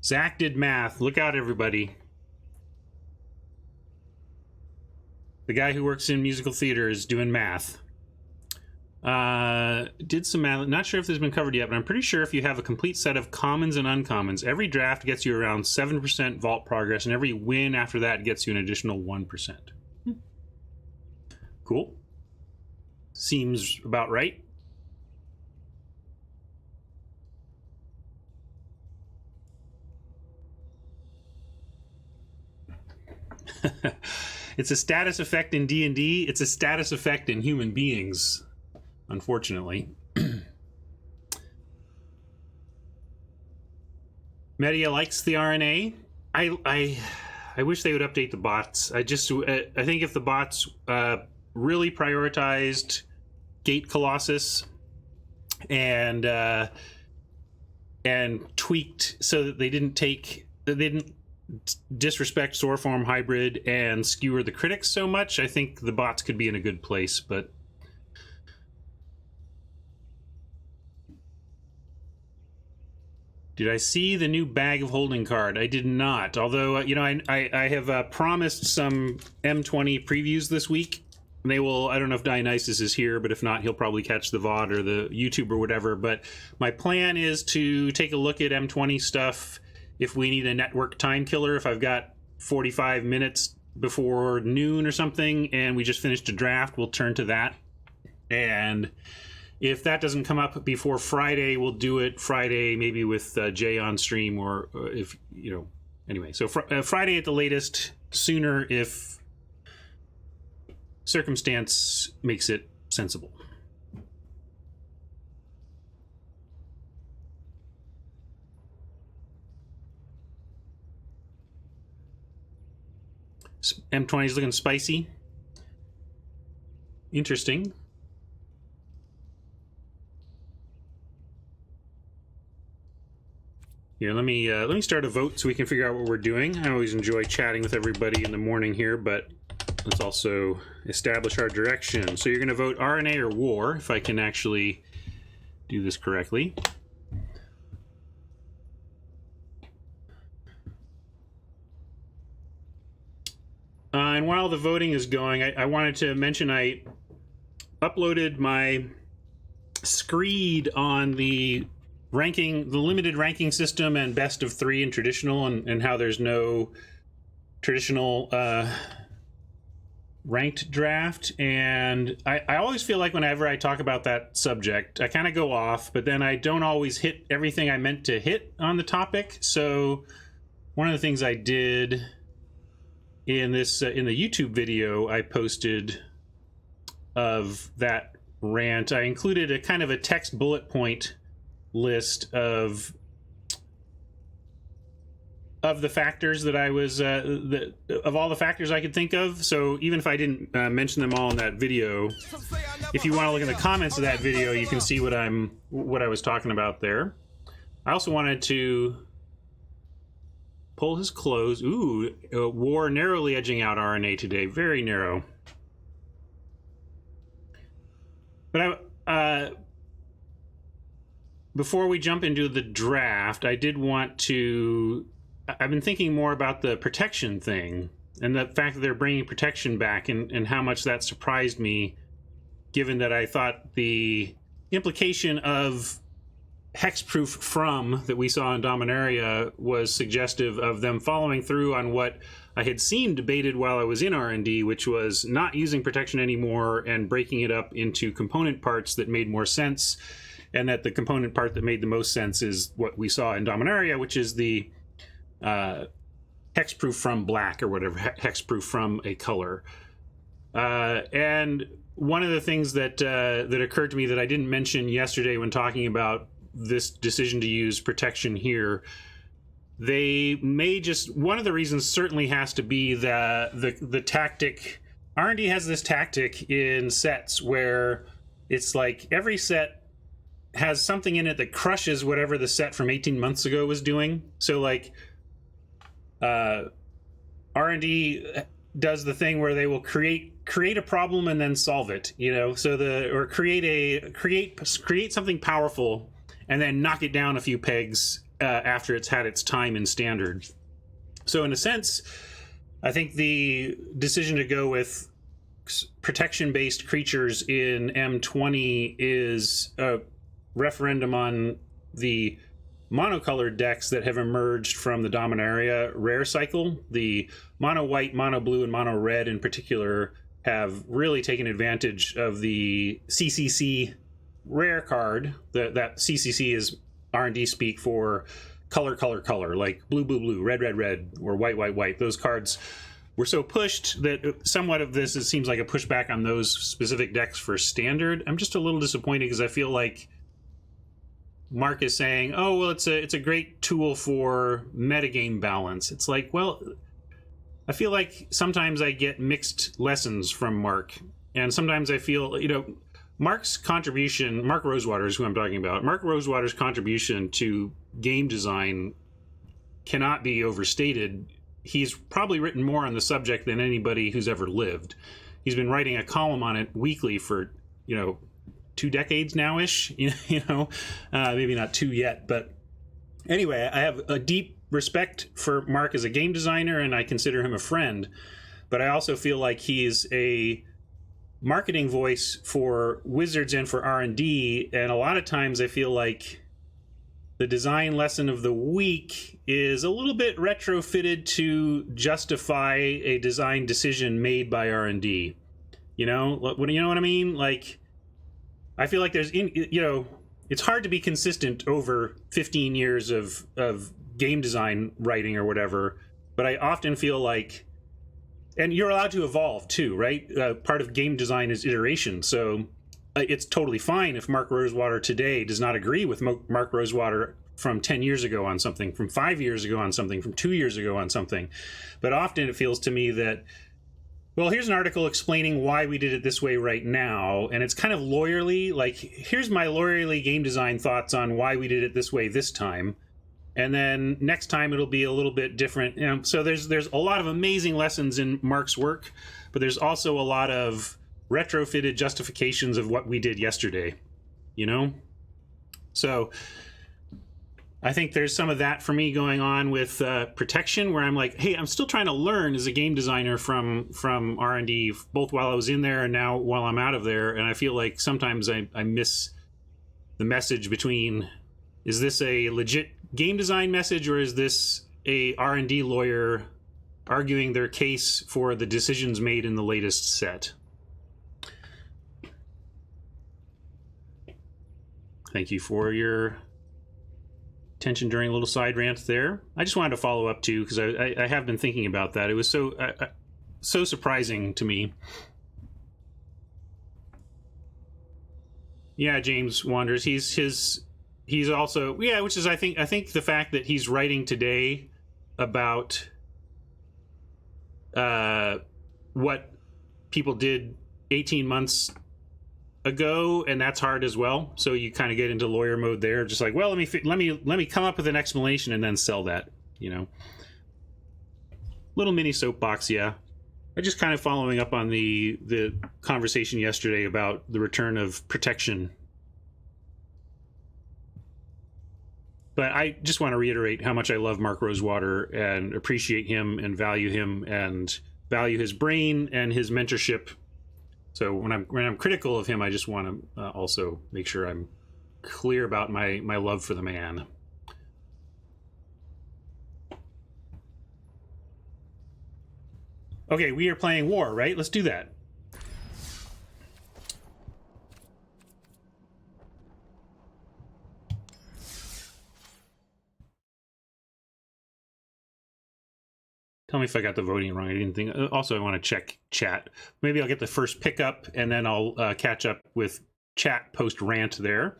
Zach did math. Look out, everybody. The guy who works in musical theater is doing math. Did some math. Not sure if this has been covered yet, but I'm pretty sure if you have a complete set of commons and uncommons, every draft gets you around 7% vault progress, and every win after that gets you an additional 1%. Cool. Seems about right. It's a status effect in D&D. It's a status effect in human beings, unfortunately. Media likes the RNA. I wish they would update the bots. I think if the bots really prioritized Gate Colossus and tweaked so that they didn't disrespect Soarform Hybrid and skewer the critics so much, I think the bots could be in a good place. But did I see the new Bag of Holding card? I did not. Although, I have promised some M20 previews this week. They will, I don't know if Dionysus is here, but if not, he'll probably catch the VOD or the YouTube or whatever. But my plan is to take a look at M20 stuff if we need a network time killer, if I've got 45 minutes before noon or something, and we just finished a draft, we'll turn to that. And if that doesn't come up before Friday, we'll do it Friday, maybe with Jay on stream, or if, anyway. So Friday at the latest, sooner if circumstance makes it sensible. M20 is looking spicy. Interesting. Here, let me start a vote so we can figure out what we're doing. I always enjoy chatting with everybody in the morning here, but let's also establish our direction. So you're going to vote RNA or war, if I can actually do this correctly. And while the voting is going, I wanted to mention I uploaded my screed on the limited ranking system and best of 3 in traditional, and how there's no traditional ranked draft. And I always feel like whenever I talk about that subject, I kind of go off, but then I don't always hit everything I meant to hit on the topic. So one of the things I did in this in the YouTube video I posted of that rant, I included a kind of a text bullet point list of the factors that I was of all the factors I could think of. So even if I didn't mention them all in that video, if you want to look in the comments of that video, you can see what I was talking about there. I also wanted to pull his clothes. Ooh, war narrowly edging out RNA today. Very narrow. But before we jump into the draft, I did want to... I've been thinking more about the protection thing and the fact that they're bringing protection back, and how much that surprised me, given that I thought the implication of hexproof from that we saw in Dominaria was suggestive of them following through on what I had seen debated while I was in R&D, which was not using protection anymore and breaking it up into component parts that made more sense, and that the component part that made the most sense is what we saw in Dominaria, which is the hexproof from black, or whatever, hexproof from a color. And one of the things that occurred to me that I didn't mention yesterday when talking about this decision to use protection here, they may just, one of the reasons certainly has to be the tactic. R&D has this tactic in sets where it's like every set has something in it that crushes whatever the set from 18 months ago was doing. So like R&D does the thing where they will create a problem and then solve it, so or create something powerful and then knock it down a few pegs after it's had its time in standard. So in a sense, I think the decision to go with protection-based creatures in M20 is a referendum on the monocolored decks that have emerged from the Dominaria rare cycle. The mono white, mono blue, and mono red in particular have really taken advantage of the CCC rare card. That CCC is R&D speak for color, like blue, blue, blue, red, red, red, or white, white, white. Those cards were so pushed that somewhat of this, it seems like a pushback on those specific decks for standard. I'm just a little disappointed because I feel like Mark is saying, oh, well, it's a great tool for metagame balance. It's like, well, I feel like sometimes I get mixed lessons from Mark. And sometimes I feel, Mark's contribution, Mark Rosewater is who I'm talking about. Mark Rosewater's contribution to game design cannot be overstated. He's probably written more on the subject than anybody who's ever lived. He's been writing a column on it weekly for, 2 decades now-ish, maybe not 2 yet. But anyway, I have a deep respect for Mark as a game designer, and I consider him a friend. But I also feel like he's a marketing voice for Wizards and for R&D, and a lot of times I feel like the design lesson of the week is a little bit retrofitted to justify a design decision made by R&D. You know what I mean? Like, I feel like it's hard to be consistent over 15 years of game design writing or whatever, but I often feel like, and you're allowed to evolve too, right? Part of game design is iteration, so it's totally fine if Mark Rosewater today does not agree with Mark Rosewater from 10 years ago on something, from 5 years ago on something, from 2 years ago on something. But often it feels to me that, well, here's an article explaining why we did it this way right now, and it's kind of lawyerly, like, here's my lawyerly game design thoughts on why we did it this way this time, and then next time it'll be a little bit different. So there's a lot of amazing lessons in Mark's work, but there's also a lot of retrofitted justifications of what we did yesterday, So I think there's some of that for me going on with protection, where I'm like, hey, I'm still trying to learn as a game designer from R&D, both while I was in there and now while I'm out of there. And I feel like sometimes I miss the message between, is this a legit game design message, or is this a R&D lawyer arguing their case for the decisions made in the latest set? Thank you for your attention during a little side rant there. I just wanted to follow up too, because I have been thinking about that. It was so surprising to me. Yeah, James Wanders. He's also, which is I think the fact that he's writing today about what people did 18 months ago, and that's hard as well. So you kind of get into lawyer mode there, just like, well, let me come up with an explanation and then sell that, Little mini soapbox, yeah. I just kind of following up on the conversation yesterday about the return of protection. But I just want to reiterate how much I love Mark Rosewater and appreciate him and value his brain and his mentorship. So when I'm critical of him, I just want to also make sure I'm clear about my love for the man. Okay, we are playing War, right? Let's do that. Tell me if I got the voting wrong. I didn't think. Also, I want to check chat. Maybe I'll get the first pickup, and then I'll catch up with chat post rant there.